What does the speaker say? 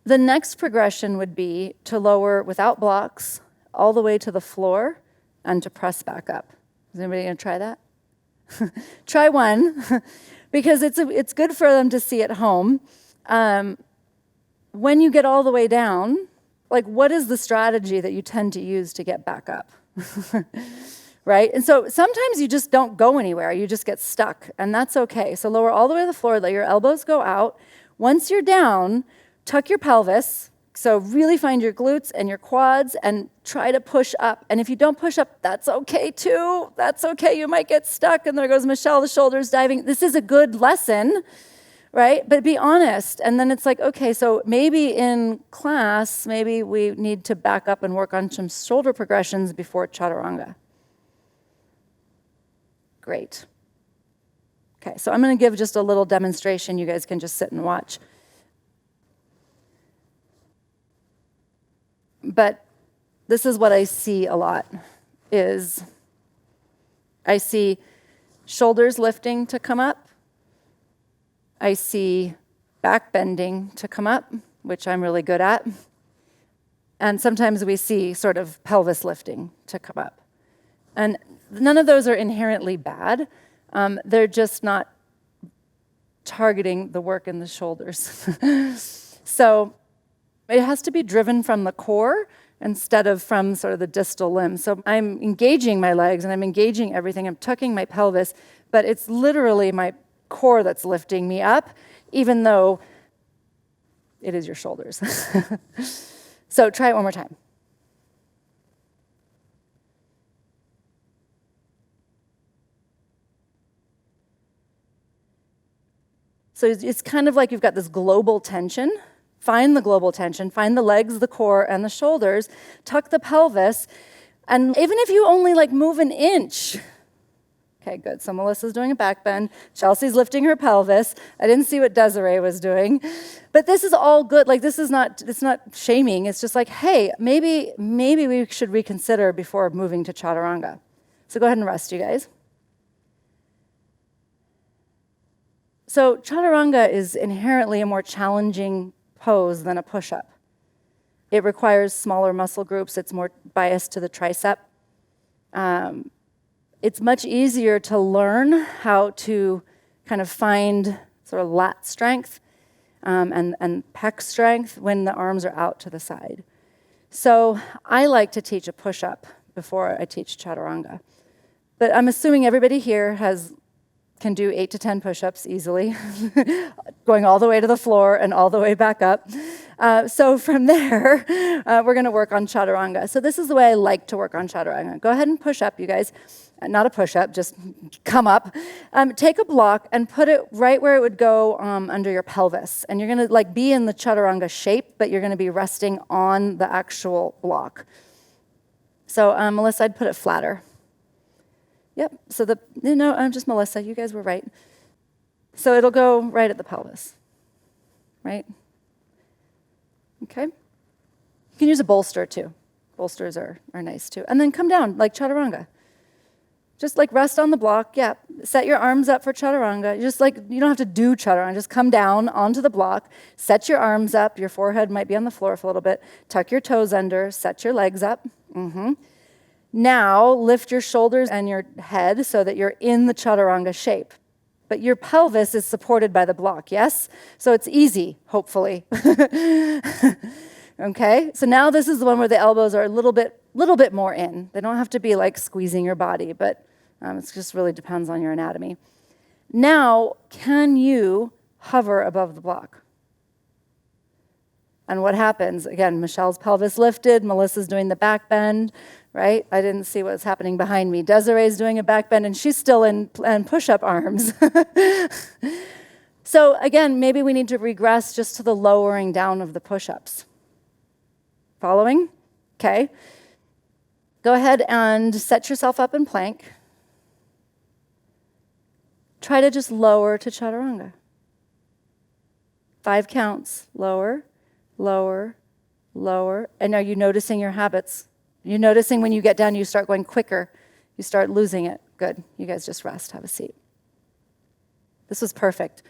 The next progression would be to lower without blocks all the way to the floor and to press back up. Is anybody going to try that? Try one, because it's good for them to see at home. When you get all the way down, like, what is the strategy that you tend to use to get back up? Right? And so sometimes you just don't go anywhere. You just get stuck, and that's okay. So lower all the way to the floor, let your elbows go out. Once you're down, tuck your pelvis. So really find your glutes and your quads and try to push up. And if you don't push up, that's okay too. That's okay. You might get stuck, and there goes Michelle, the shoulders diving. This is a good lesson, right? But be honest. And then it's like, okay, so maybe in class, maybe we need to back up and work on some shoulder progressions before chaturanga. Great. Okay, so I'm going to give just a little demonstration. You guys can just sit and watch. But this is what I see a lot, is I see shoulders lifting to come up. I see back bending to come up, which I'm really good at. And sometimes we see sort of pelvis lifting to come up. And none of those are inherently bad. They're just not targeting the work in the shoulders. So it has to be driven from the core instead of from sort of the distal limb. So I'm engaging my legs and I'm engaging everything. I'm tucking my pelvis, but it's literally my core that's lifting me up, even though it is your shoulders. So try it one more time. So it's kind of like you've got this global tension. Find the global tension, find the legs, the core, and the shoulders, tuck the pelvis, and even if you only like move an inch. Okay, good. So Melissa's doing a back bend. Chelsea's lifting her pelvis. I didn't see what Desiree was doing. But this is all good. Like, it's not shaming. It's just like, hey, maybe we should reconsider before moving to chaturanga. So go ahead and rest, you guys. So chaturanga is inherently a more challenging pose than a push-up. It requires smaller muscle groups. It's more biased to the tricep. It's much easier to learn how to kind of find sort of lat strength and pec strength when the arms are out to the side. So I like to teach a push-up before I teach chaturanga. But I'm assuming everybody here can do 8 to 10 push-ups easily, going all the way to the floor and all the way back up. So from there, we're going to work on chaturanga. So this is the way I like to work on chaturanga. Go ahead and push up, you guys. Not a push-up, just come up. Take a block and put it right where it would go under your pelvis. And you're going to like be in the chaturanga shape, but you're going to be resting on the actual block. So Melissa, I'd put it flatter. Yep, so I'm just Melissa, you guys were right. So it'll go right at the pelvis, right? Okay. You can use a bolster too. Bolsters are nice too. And then come down like chaturanga. Just like rest on the block, yeah. Set your arms up for chaturanga. Just like, you don't have to do chaturanga, just come down onto the block, set your arms up, your forehead might be on the floor for a little bit, tuck your toes under, set your legs up. Now, lift your shoulders and your head so that you're in the chaturanga shape. But your pelvis is supported by the block, yes? So it's easy, hopefully. Okay? So now this is the one where the elbows are a little bit more in. They don't have to be like squeezing your body, but it just really depends on your anatomy. Now, can you hover above the block? And what happens? Again, Michelle's pelvis lifted, Melissa's doing the back bend, right? I didn't see what's happening behind me. Desiree's doing a back bend, and she's still in push-up arms. So again, maybe we need to regress just to the lowering down of the push-ups. Following? Okay. Go ahead and set yourself up in plank. Try to just lower to chaturanga. 5 counts. Lower, lower, lower. And are you noticing your habits? You're noticing when you get down, you start going quicker. You start losing it. Good. You guys just rest. Have a seat. This was perfect.